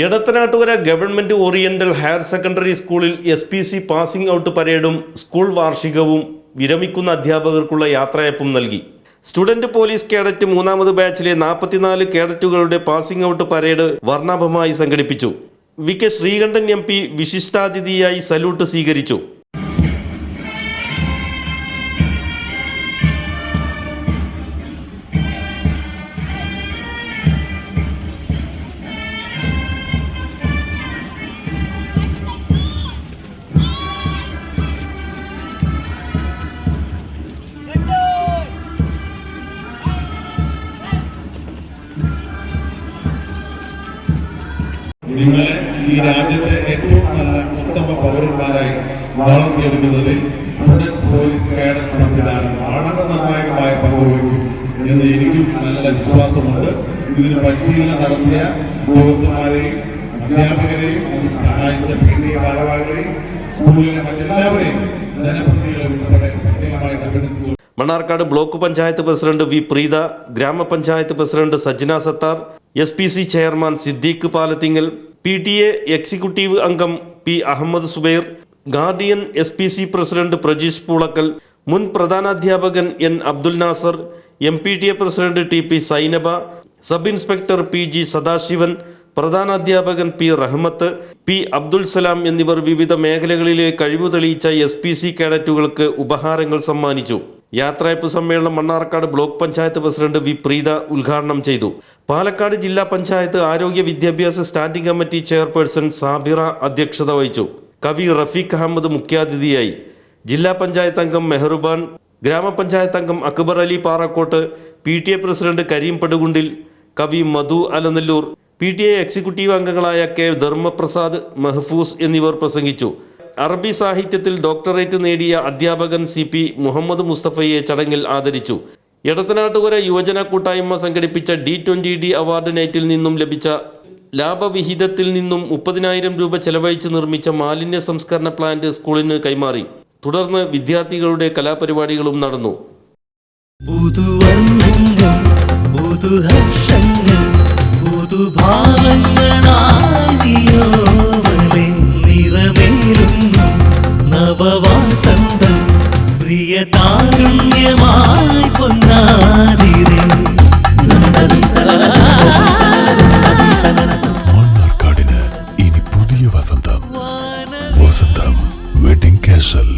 Edathanattukara government oriental higher secondary സ്കൂളിൽ SPC passing out പരേഡും school വാർഷികവും വിരമിക്കുന്ന അധ്യാപകർക്കുള്ള യാത്രയയപ്പും നൽകി. സ്റ്റുഡന്റ് പോലീസ് കേഡറ്റ് 3ാമത് ബാച്ചിലെ 44 കേഡറ്റുകളുടെ പാസിംഗ് ഔട്ട് പരേഡ് വർണ്ണാഭമായി സംഘടിപ്പിച്ചു. VK ശ്രീകണ്ഠൻ MP വിശിഷ്ടാതിഥിയായി സല്യൂട്ട് സ്വീകരിച്ചു. നിങ്ങളെ ഈ രാജ്യത്തെ ഏറ്റവും നല്ല ഉത്തമ പൗരന്മാരായി വളർത്തിയെടുക്കുന്നതിൽ സ്റ്റുഡൻസ് പോലീസ് കേഡറ്റ് സംവിധാനം വളരെ നിർണായകമായ പങ്കുവഹിക്കും എന്ന് എനിക്കും നല്ല വിശ്വാസമുണ്ട്. ഇതിന് പരിശീലനം നടത്തിയ ഉദ്യോഗസ്ഥന്മാരെയും അധ്യാപകരെയും അതിന് സഹായിച്ച PTA ഭാരവാഹികളെയും സ്കൂളിലെ മറ്റെല്ലാവരെയും ജനപ്രതിനിധികളെ ഉൾപ്പെടെ പ്രത്യേകമായിട്ട് അഭിനന്ദിച്ചു. Mannarkkad block panchayat president V Preetha, ഗ്രാമപഞ്ചായത്ത് president Sajna Sathar, SPC chairman Siddique Palathingal, PTA executive അംഗം P Ahammed Subair, guardian SPC president Prajeesh Poolakkal, മുൻ പ്രധാനാധ്യാപകൻ N Abdul Nasar, MPTA president TP Sainaba, sub inspector PG Sadasivan, പ്രധാനാധ്യാപകൻ P റഹ്മത്ത്, P അബ്ദുൽ സലാം എന്നിവർ വിവിധ മേഖലകളിലെ കഴിവു തെളിയിച്ച SPC കേഡറ്റുകൾക്ക് ഉപഹാരങ്ങൾ സമ്മാനിച്ചു. യാത്രയയപ്പ് സമ്മേളനം Mannarkkad block panchayat president V Preetha ഉദ്ഘാടനം ചെയ്തു. പാലക്കാട് ജില്ലാ പഞ്ചായത്ത് ആരോഗ്യ വിദ്യാഭ്യാസ സ്റ്റാൻഡിംഗ് കമ്മിറ്റി ചെയർപേഴ്സൺ സാബിറ അധ്യക്ഷത വഹിച്ചു. കവി റഫീഖ് അഹമ്മദ് മുഖ്യാതിഥിയായി. ജില്ലാ പഞ്ചായത്ത് അംഗം മെഹറുബാൻ, ഗ്രാമപഞ്ചായത്ത് അംഗം അക്ബർ അലി പാറക്കോട്ട്, PTA പ്രസിഡന്റ് കരീം പടുകുണ്ടിൽ, കവി മധു അലനല്ലൂർ, PTA എക്സിക്യൂട്ടീവ് അംഗങ്ങളായ K ധർമ്മപ്രസാദ്, മെഹഫൂസ് എന്നിവർ പ്രസംഗിച്ചു. അറബി സാഹിത്യത്തിൽ ഡോക്ടറേറ്റ് നേടിയ അധ്യാപകൻ CP മുഹമ്മദ് മുസ്തഫയെ ചടങ്ങിൽ ആദരിച്ചു. എടത്തനാട്ടുകര യുവജന കൂട്ടായ്മ സംഘടിപ്പിച്ച D20D അവാർഡ് നൈറ്റിൽ നിന്നും ലഭിച്ച ലാഭവിഹിതത്തിൽ നിന്നും 30,000 രൂപ ചെലവഴിച്ച് നിർമ്മിച്ച മാലിന്യ സംസ്കരണ പ്ലാന്റ് സ്കൂളിന് കൈമാറി. തുടർന്ന് വിദ്യാർത്ഥികളുടെ കലാപരിപാടികളും നടന്നു. നവവാസന്തം പ്രിയ താരുണ്യമായി പൊന്നാതിരേ. മണ്ണാർക്കാടിന് ഇനി പുതിയ വസന്തം. വസന്തം വെഡിംഗ് കാസൽ.